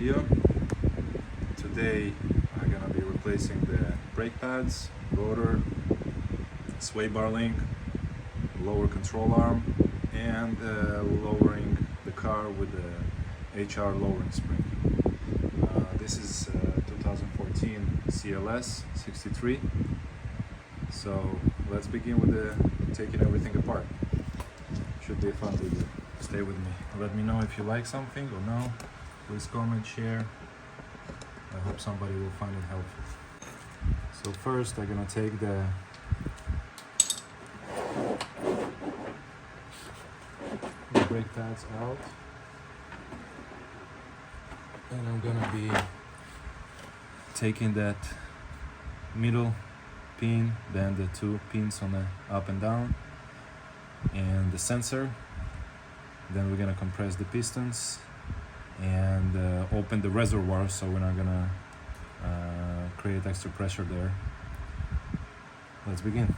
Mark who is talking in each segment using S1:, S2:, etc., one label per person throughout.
S1: video. Today I'm gonna be replacing the brake pads, rotor, sway bar link, lower control arm, and lowering the car with the HR lowering spring. This is 2014 CLS 63. So let's begin with taking everything apart. Should be a fun video. Stay with me. Let me know if you like something or no. Please comment, share. I hope somebody will find it helpful. So first I'm gonna take the brake pads out, and I'm gonna be taking that middle pin, then the two pins on the up and down, and the sensor. Then we're gonna compress the pistons and open the reservoir, so we're not gonna create extra pressure there. Let's begin.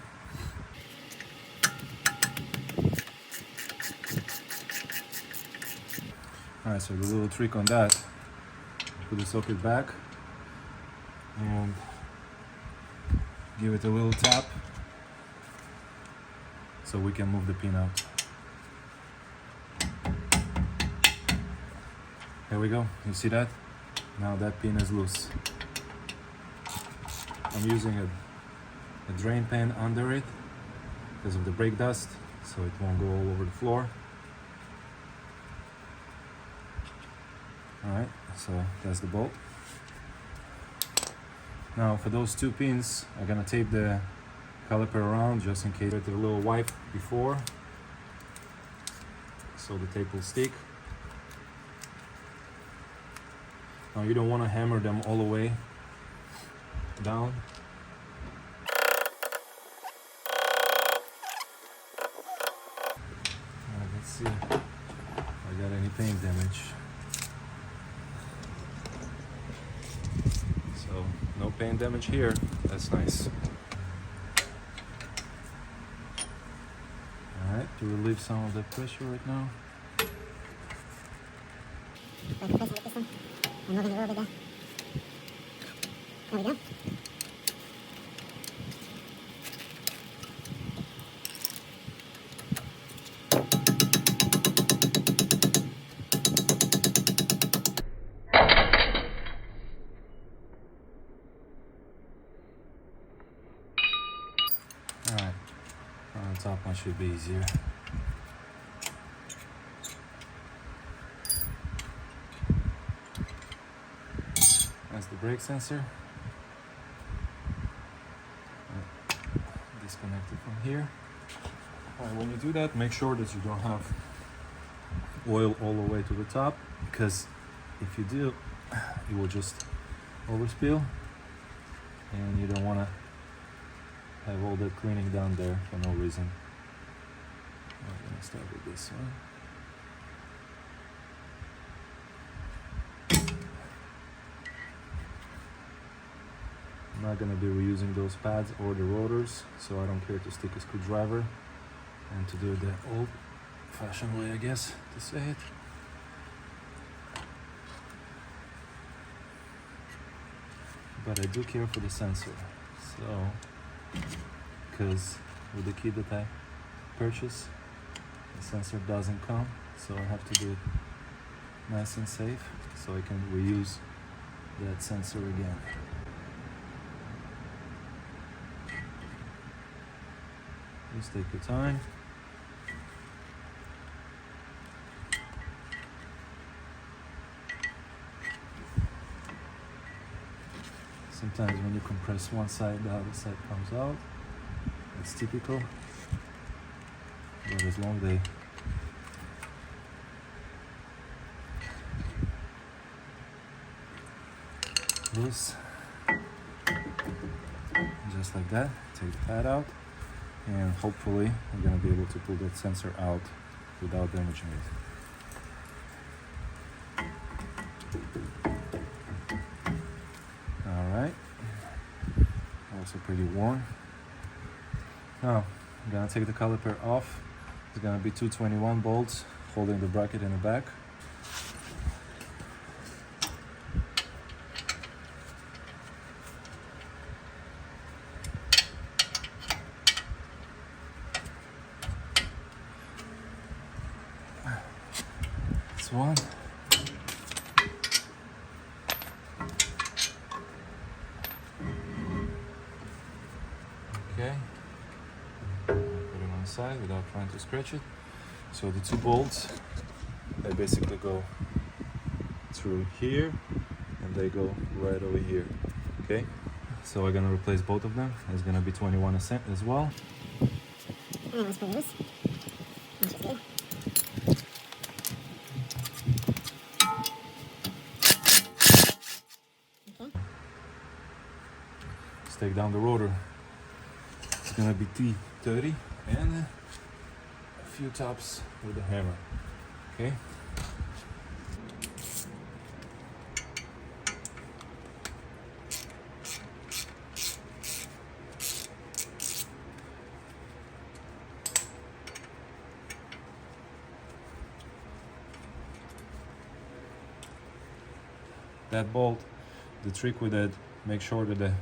S1: Alright, so the little trick on that, put the socket back and give it a little tap so we can move the pin out. There we go, you see that? Now that pin is loose. I'm using a drain pan under it because of the brake dust, so it won't go all over the floor. Alright, so that's the bolt. Now for those two pins, I'm gonna tape the caliper around just in case. With a little wipe before, so the tape will stick. Now you don't want to hammer them all the way down. Let's see if I got any paint damage. So no paint damage here, that's nice. Alright, to relieve some of the pressure right now.
S2: I'm moving a little bit there. There we go.
S1: Alright, on the top one should be easier. That's the brake sensor. Disconnect it from here. Alright, when you do that, make sure that you don't have oil all the way to the top, because if you do, it will just overspill, and you don't want to have all that cleaning down there for no reason. I'm gonna start with this one. I'm not going to be reusing those pads or the rotors, so I don't care to stick a screwdriver and to do it the old-fashioned way, I guess, to say it. But I do care for the sensor, so, because with the kit that I purchased, the sensor doesn't come, so I have to do it nice and safe, so I can reuse that sensor again. Just take your time. Sometimes when you compress one side, the other side comes out. It's typical. But as long as they loose, just like that, take the pad out. And hopefully I'm going to be able to pull that sensor out without damaging it. Alright, also pretty worn. Now I'm going to take the caliper off. It's going to be 221 bolts holding the bracket in the back. Last one. Okay. Put it on the side without trying to scratch it. So the two bolts, they basically go through here and they go right over here. Okay. So we're gonna replace both of them. It's gonna be 21 as well.
S2: And let's put this. Which is good. Okay.
S1: Let's take down the rotor. It's gonna be T30 and a few taps with the hammer. Okay. That bolt, the trick with it, make sure that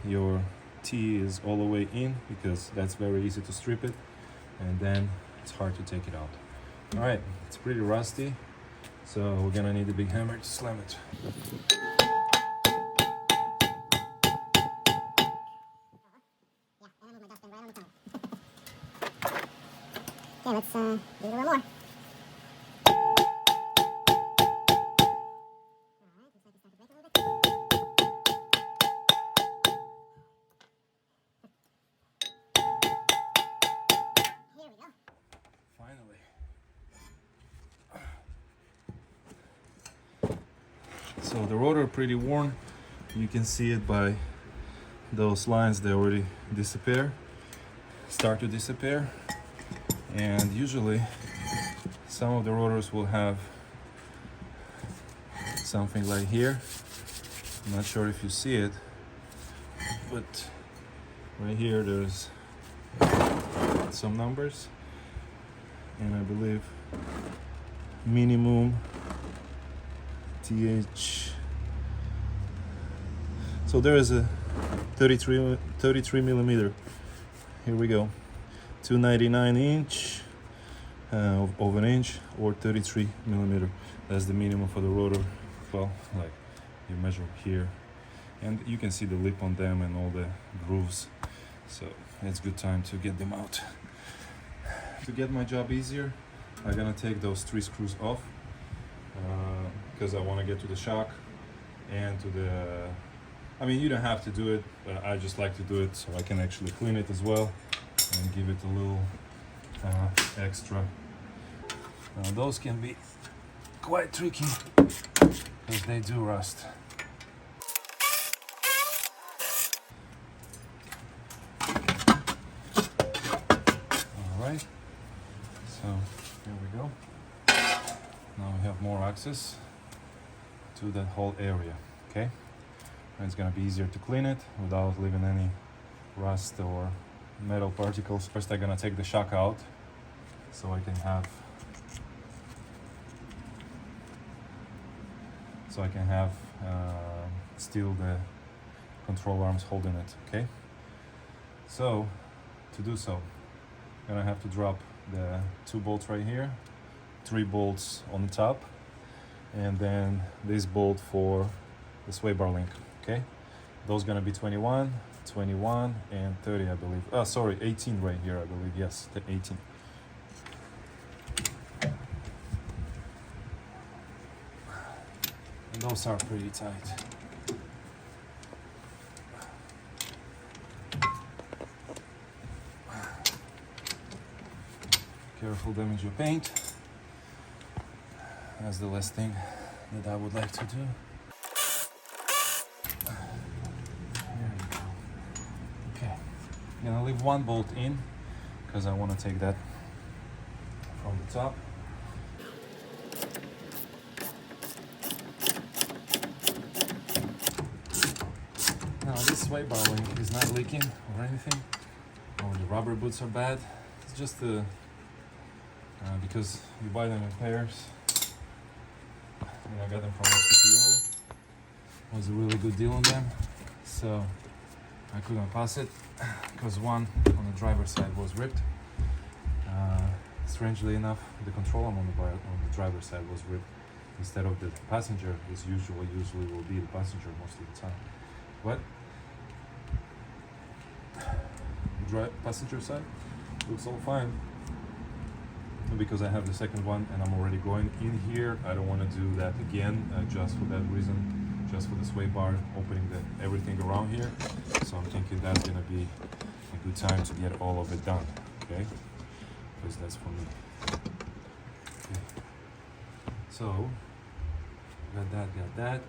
S1: your T is all the way in, because that's very easy to strip it and then it's hard to take it out. All right, it's pretty rusty, so we're gonna need a big hammer to slam it.
S2: Okay, let's do it a little more.
S1: Finally. So the rotor pretty worn. You can see it by those lines, they already start to disappear. And usually some of the rotors will have something like here. I'm not sure if you see it, but right here there's some numbers, and I believe minimum TH. So there is a 33 millimeter. Here we go. 299 inch of an inch, or 33 millimeter. That's the minimum for the rotor. Well, like you measure here, and you can see the lip on them and all the grooves. So it's good time to get them out. To get my job easier, I'm gonna take those 3 screws off because I want to get to the shock and to the. I mean, you don't have to do it, but I just like to do it so I can actually clean it as well and give it a little extra. Those can be quite tricky because they do rust. Alright, so here we go. Now we have more access to that whole area, okay? And it's gonna be easier to clean it without leaving any rust or metal particles. First I'm gonna take the shock out so I can have still the control arms holding it, okay? So to do so, I'm gonna have to drop the 2 bolts right here, 3 bolts on the top, and then this bolt for the sway bar link, okay? Those gonna be 21, 21, and 30, I believe. Oh, sorry, 18 right here, I believe. Yes, the 18. And those are pretty tight. Careful, damage your paint. That's the last thing that I would like to do. There you go. Okay, I'm gonna leave 1 bolt in because I want to take that from the top. Now this sway bar link is not leaking or anything, or the rubber boots are bad. It's just because you buy them in pairs. And I got them from €50. It was a really good deal on them, so I couldn't pass it because one on the driver's side was ripped. It's strangely enough, the control arm on the driver's side was ripped instead of the passenger. This usually will be the passenger most of the time. But passenger side looks all fine, because I have the second one and I'm already going in here. I don't want to do that again, just for that reason, just for the sway bar, opening everything around here. So I'm thinking that's gonna be a good time to get all of it done, okay? Because that's for me. Okay. So got that.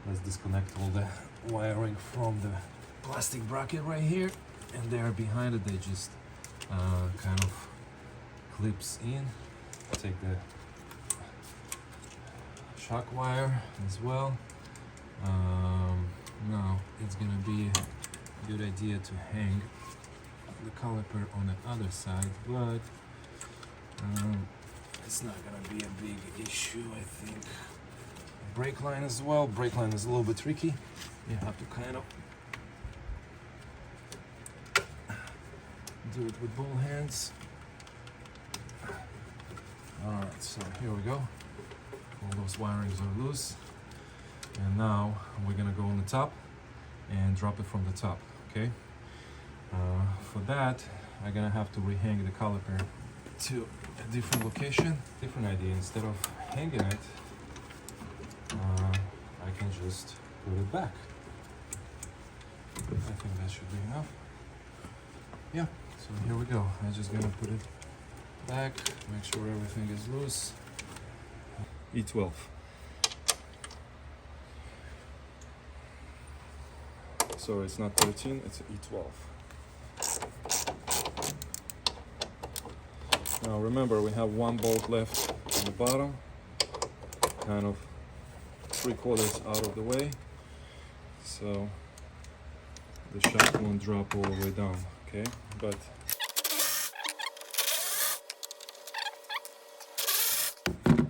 S1: Let's disconnect all the wiring from the plastic bracket right here, and there behind it they just kind of clips in. Take the shock wire as well. Now it's gonna be a good idea to hang the caliper on the other side, but it's not gonna be a big issue, I think. Brake line as well. Brake line is a little bit tricky. You have to kind of do it with both hands. Alright, so here we go. All those wirings are loose. And now we're gonna go on the top and drop it from the top, okay? For that, I'm gonna have to rehang the caliper to a different location. Different idea, instead of hanging it, I can just put it back. I think that should be enough. Yeah, so here we go. I'm just gonna put it back, make sure everything is loose. E12. So it's not 13, it's E12. Now remember, we have one bolt left on the bottom, kind of 3/4 out of the way, so the shock won't drop all the way down, okay? But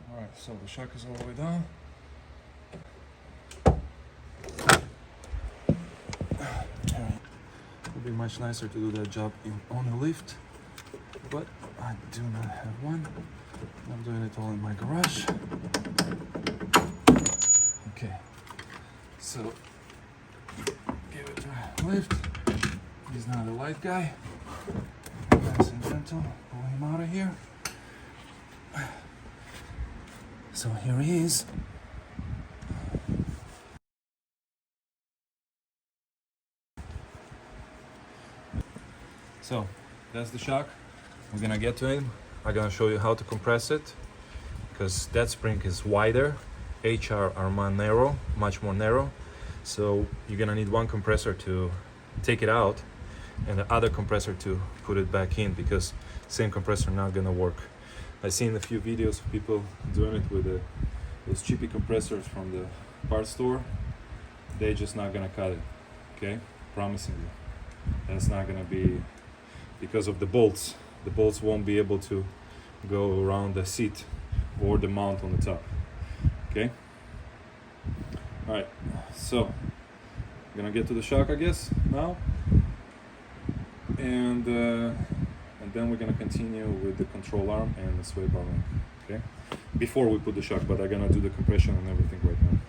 S1: alright, so the shock is all the way down. It would be much nicer to do that job on a lift, but I do not have one. I'm doing it all in my garage. Okay, so give it a lift. He's not a light guy. Nice and gentle. Pull him out of here. So here he is. So that's the shock. We're gonna get to it. I'm gonna show you how to compress it, because that spring is wider. HR are much more narrow. So you're gonna need one compressor to take it out and the other compressor to put it back in, because same compressor not gonna work. I've seen a few videos of people doing it with those cheapy compressors from the parts store. They're just not gonna cut it, okay? Promising you. That's not gonna be, because of the bolts. The bolts won't be able to go around the seat or the mount on the top, okay? All right, so I'm gonna get to the shock, I guess, now, and then we're gonna continue with the control arm and the sway bar link, okay? Before we put the shock, but I'm gonna do the compression and everything right now.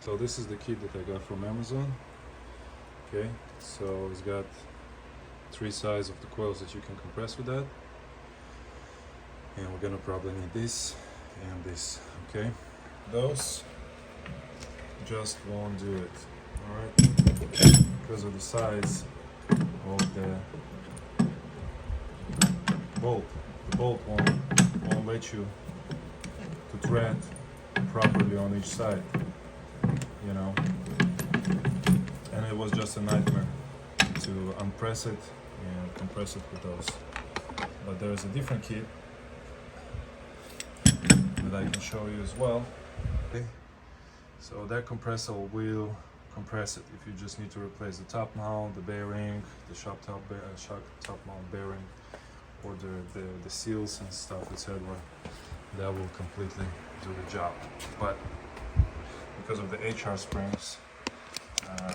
S1: So this is the kit that I got from Amazon, okay? So it's got 3 sides of the coils that you can compress with that, and we're gonna probably need this and this, okay? Those just won't do it, all right? Because of the size of the bolt. The bolt won't let you to thread properly on each side, you know? And it was just a nightmare to unpress it and compress it with those. But there is a different kit that I can show you as well. Okay. So that compressor will compress it. If you just need to replace the top mount, the bearing, the shock top mount bearing, or the seals and stuff, etc., that will completely do the job. But because of the HR springs, a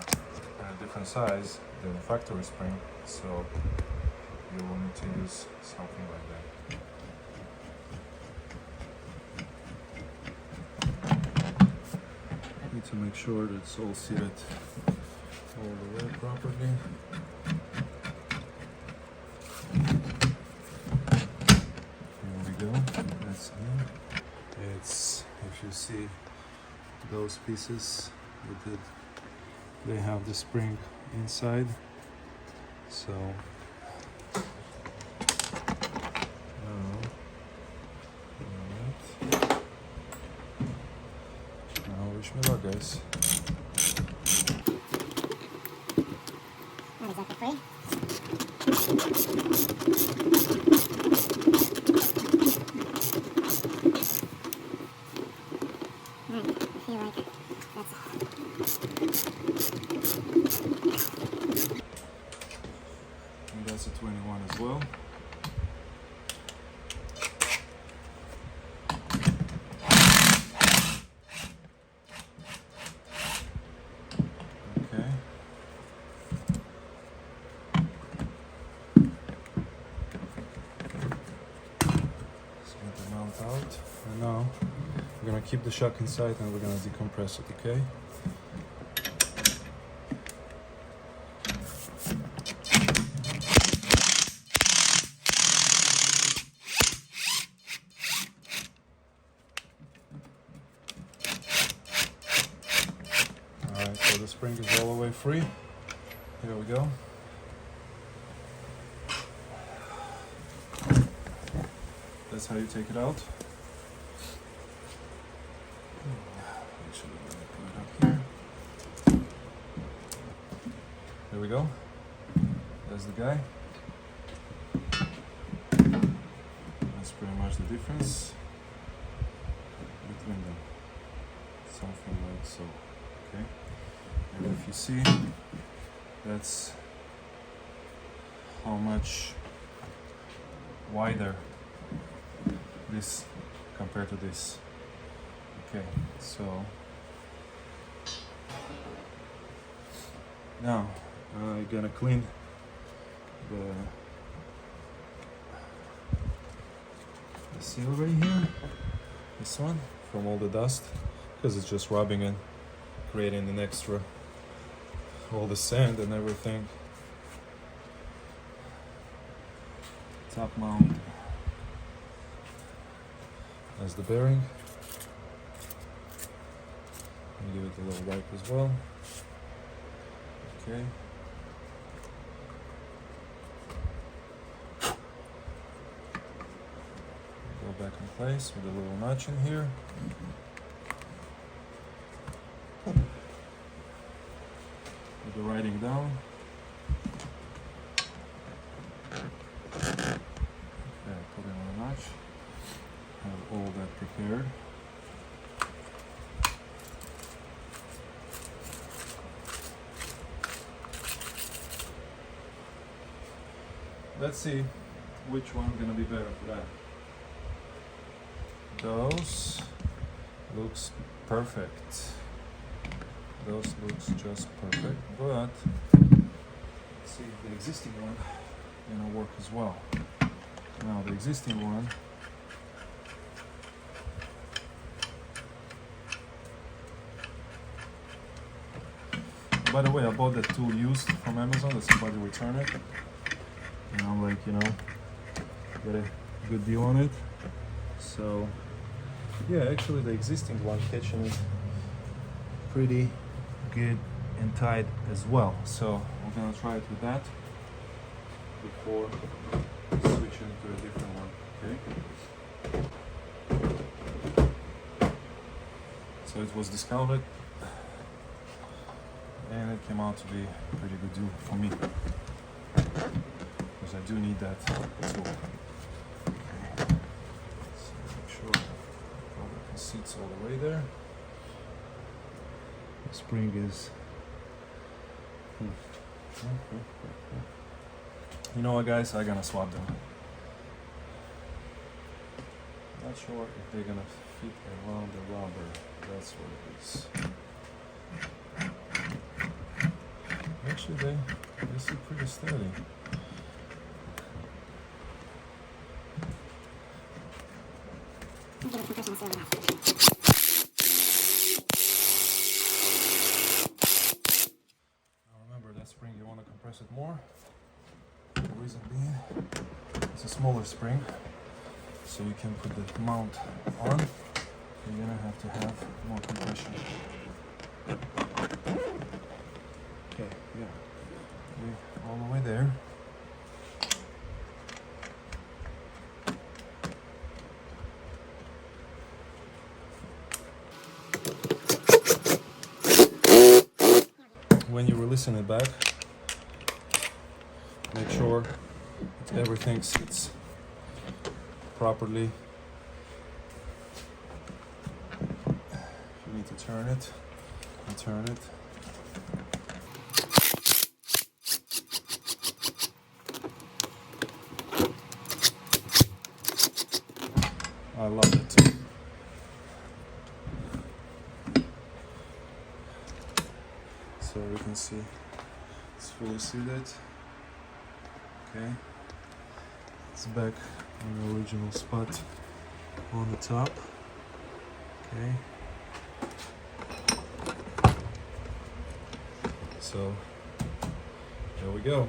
S1: different size than the factory spring, so you will need to use something like that. Need to make sure that it's all seated all the way properly. Here we go. That's in. It's, if you see those pieces, they have the spring inside. So now wish me luck, guys.
S2: Not exactly free. I feel like that's
S1: And that's a 21 as well. Okay. Let's get the mount out. And now we're gonna keep the shock inside and we're gonna decompress it, okay? Alright, so the spring is all the way free. Here we go. That's how you take it out. Actually, let me put it up here. There we go. There's the guy. That's pretty much the difference between them. Something like so. Okay. And if you see, that's how much wider this compared to this. Okay, so now I'm gonna clean the seal right here, this one, from all the dust, because it's just rubbing in, creating an extra, all the sand and everything. Top mount. As the bearing. And give it a little wipe as well. Okay. Go back in place with a little notch in here. With the writing down. Okay, put in a notch. Have all that prepared. Let's see which one's gonna be better for that. Those looks perfect. Those looks just perfect, but let's see if the existing one gonna work as well. Now the existing one, by the way, I bought that tool used from Amazon that somebody returned it. And I'm like, got a good deal on it. So, yeah, actually the existing one catching it pretty good and tight as well. So I'm gonna try it with that before switching to a different one, okay? So it was discounted and it came out to be a pretty good deal for me. I do need that tool. Okay. So make sure all the seats all the way there. The spring is. You know what, guys? I'm gonna swap them. Not sure if they're gonna fit around the rubber. That's what it is. Actually, they seem pretty steady.
S2: compression is really rough.
S1: Now remember, that spring you want to compress it more. The reason being, it's a smaller spring, so you can put the mount on. You're gonna have to have more compression. Okay, yeah, we're all the way there. When you're releasing it back, make sure that everything sits properly. If you need to turn it, and turn it. I love it too. So you can see it's fully seated. Okay, it's back on the original spot on the top. Okay, so there we go.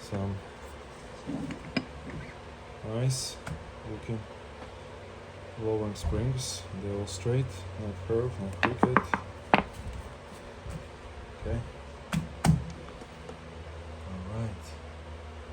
S1: Some nice looking rolling springs. They're all straight, not curved, not crooked. Okay.